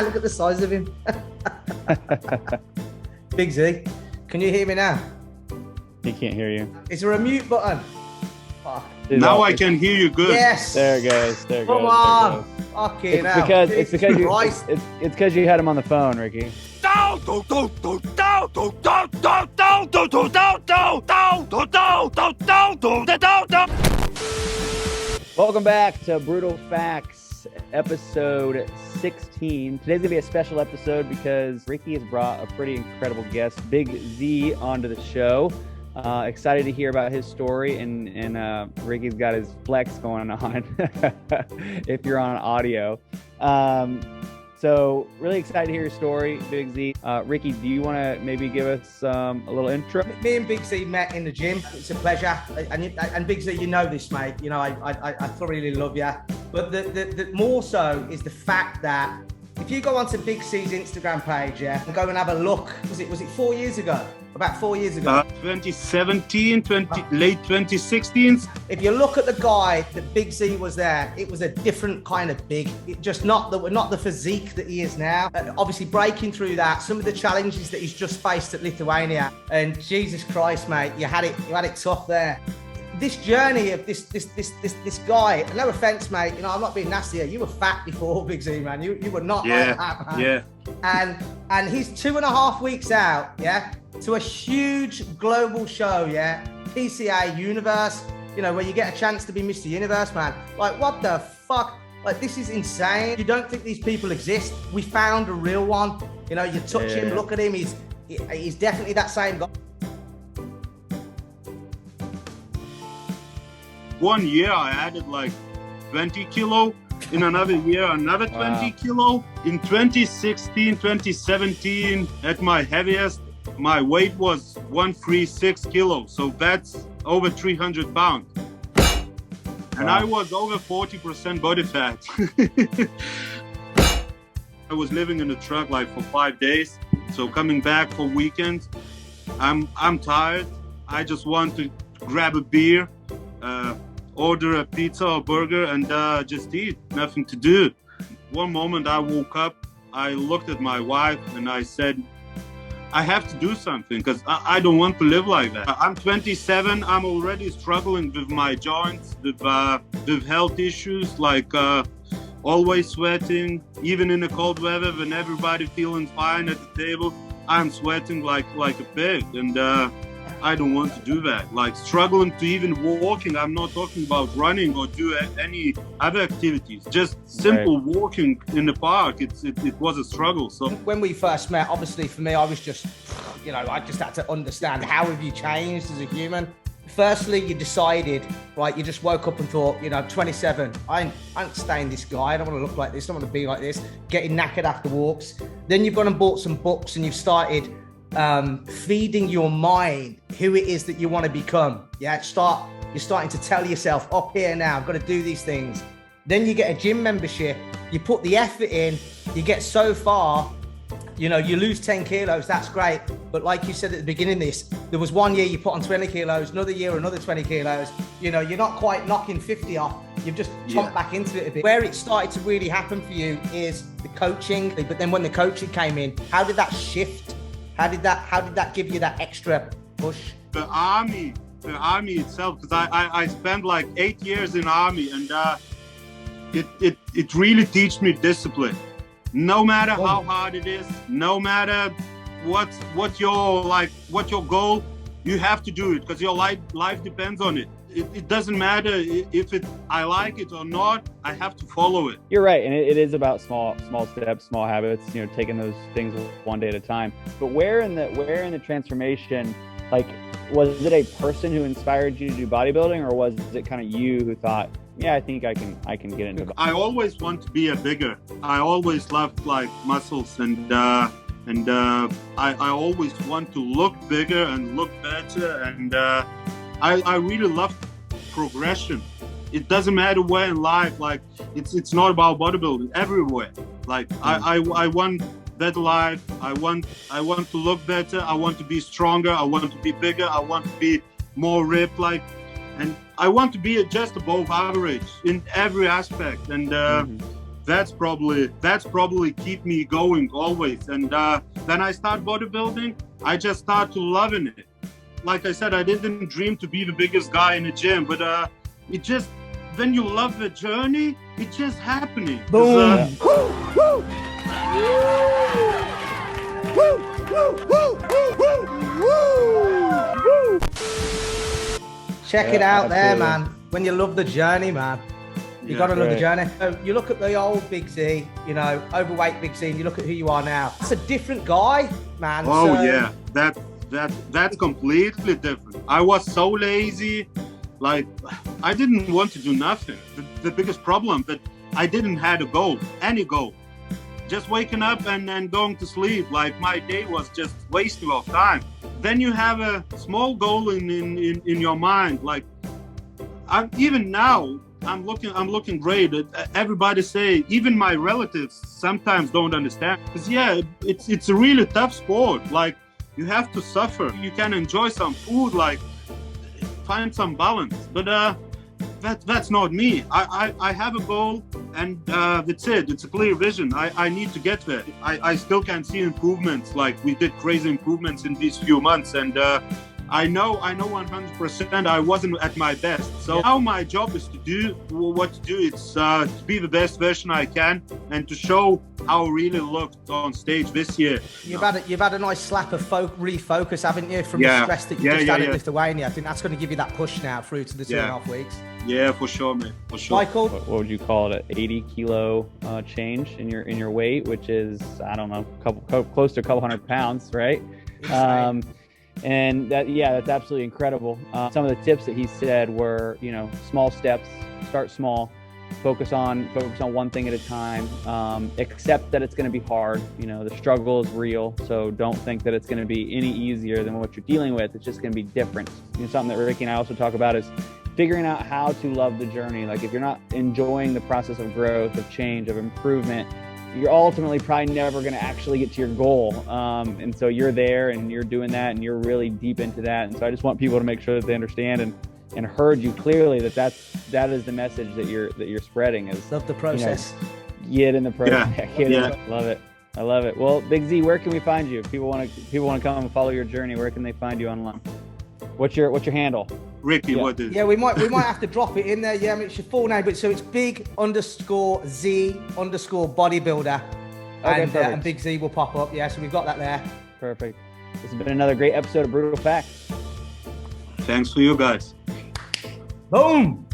Look at the size of him. Big Z, can you hear me now? He can't hear you. Is there a mute button? Fuck. Now I can hear you good. Yes. There it goes. There it goes. Come on. Okay, it's because you had him on the phone, Ricky. Welcome back to Brutal Facts, episode 16. Today's gonna be a special episode because Ricky has brought a pretty incredible guest, Big Z, onto the show. Excited to hear about his story, and Ricky's got his flex going on if you're on audio. So really excited to hear your story, Big Z. Ricky, do you want to maybe give us a little intro? Me and Big Z met in the gym. It's a pleasure. And Big Z, you know this, mate. You know, I thoroughly love you. But the more so is the fact that if you go onto Big C's Instagram page, yeah, and go and have a look, was it 4 years ago? About 4 years ago. 2017, late 2016. If you look at the guy that Big Z was there, it was a different kind of big. It just not the physique that he is now. Obviously breaking through that, some of the challenges that he's just faced at Lithuania, and Jesus Christ, mate, you had it tough there. This journey of this guy, no offense, mate, you know, I'm not being nasty here. You were fat before, Big Z, man. You were not like that, man. Yeah. And he's 2.5 weeks out, yeah, to a huge global show, yeah, PCA Universe, you know, where you get a chance to be Mr. Universe, man. Like, what the fuck? Like, this is insane. You don't think these people exist? We found a real one. You know, you touch him, look at him. He's definitely that same guy. 1 year I added like 20 kilo. In another year, another 20 kilo. In 2016, 2017, at my heaviest, my weight was 136 kilos. So that's over 300 pounds. And I was over 40% body fat. I was living in a truck like for 5 days. So coming back for weekends, I'm tired. I just want to grab a beer, order a pizza or burger, and just eat. Nothing to do. One moment I woke up, I looked at my wife and I said, I have to do something because I don't want to live like that. I'm 27. I'm already struggling with my joints, with health issues, like always sweating, even in the cold weather when everybody feeling fine at the table. I'm sweating like a pig, and I don't want to do that. Like struggling to even walking. I'm not talking about running or do any other activities. Just simple walking in the park. It was a struggle. So when we first met, obviously for me, I was just, you know, I just had to understand how have you changed as a human. Firstly, you decided, right, you just woke up and thought, you know, 27, I ain't staying this guy. I don't want to look like this. I don't want to be like this. Getting knackered after walks. Then you've gone and bought some books and you've started feeding your mind who it is that you want to become. Yeah, you're starting to tell yourself, up here now, I've got to do these things. Then you get a gym membership, you put the effort in, you get so far, you know, you lose 10 kilos, that's great. But like you said at the beginning of this, there was 1 year you put on 20 kilos, another year, another 20 kilos. You know, you're not quite knocking 50 off. You've just chomped back into it a bit. Where it started to really happen for you is the coaching. But then when the coaching came in, how did that shift? How did that give you that extra push? The army itself, because I spent like 8 years in army, and it really teach me discipline. No matter how hard it is, no matter what your goal, you have to do it because your life depends on it. It doesn't matter if I like it or not. I have to follow it. You're right, and it is about small steps, small habits. You know, taking those things one day at a time. But where in the transformation, like, was it a person who inspired you to do bodybuilding, or was it kind of you who thought, yeah, I think I can get into it? I always want to be a bigger. I always loved like muscles, and I always want to look bigger and look better, and I really love progression. It doesn't matter where in life, like it's not about bodybuilding, everywhere. Like I want better life. I want to look better. I want to be stronger. I want to be bigger. I want to be more ripped, and I want to be just above average in every aspect. And that's probably keep me going always. And then I start bodybuilding. I just start to loving it. Like I said, I didn't dream to be the biggest guy in the gym, but it just, when you love the journey, it's just happening. Boom. Check it out there, man. When you love the journey, man. You got to love the journey. So you look at the old Big Z, you know, overweight Big Z, and you look at who you are now. It's a different guy, man. Oh, yeah. That's completely different. I was so lazy. Like, I didn't want to do nothing. The biggest problem that I didn't have a goal, any goal. Just waking up and going to sleep. Like, my day was just wasting of time. Then you have a small goal in your mind. Like, even now, I'm looking great. Everybody say, even my relatives sometimes don't understand. Because it's a really tough sport. Like, you have to suffer. You can enjoy some food, like find some balance. But that's not me. I have a goal, and that's it. It's a clear vision. I need to get there. I still can see improvements. Like, we did crazy improvements in these few months, and I know 100% I wasn't at my best. So now my job is to do what to do. It's to be the best version I can and to show how I really looked on stage this year. You've had a nice slap of refocus, haven't you, from the stress that you just had in Lithuania. I think that's going to give you that push now through to the 2.5 weeks. Yeah, for sure, man. For sure. Michael, what would you call it? An 80 kilo change in your weight, which is, I don't know, close to a couple hundred pounds, right? And that's absolutely incredible. Some of the tips that he said were, you know, small steps, start small, focus on one thing at a time, accept that it's going to be hard. You know, the struggle is real. So don't think that it's going to be any easier than what you're dealing with. It's just going to be different. You know, something that Ricky and I also talk about is figuring out how to love the journey. Like, if you're not enjoying the process of growth, of change, of improvement, you're ultimately probably never going to actually get to your goal. And so you're there and you're doing that and you're really deep into that. And so I just want people to make sure that they understand and heard you clearly that is the message that you're spreading. Is love the process. You know, get in the process. Love it. I love it. Well, Big Z, where can we find you? If people want to come and follow your journey, where can they find you online? What's your handle? Ricky, what is? Yeah, we might have to drop it in there. Yeah, I mean, it's your full name, but so it's big_Z_bodybuilder, and Big Z will pop up. Yeah, so we've got that there. Perfect. This has been another great episode of Brutal Facts. Thanks for you guys. Boom.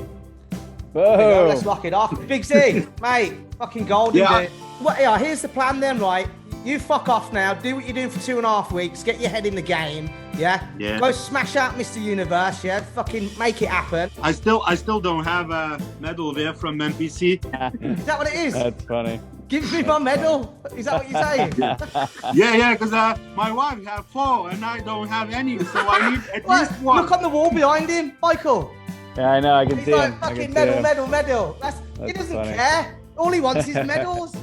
Whoa. Let's lock it off. Big Z, mate, fucking golden, dude. Well, here's the plan then, right? You fuck off now. Do what you're doing for 2.5 weeks. Get your head in the game. Yeah. Go smash out Mr. Universe. Yeah. Fucking make it happen. I still don't have a medal there from NPC. Is that what it is? That's funny. Give me my medal. Is that what you're saying? Yeah. Because my wife has 4 and I don't have any, so I need at least 1. Look on the wall behind him, Michael. Yeah, I know. I can see him. He's like, fucking medal. He doesn't care. All he wants is medals.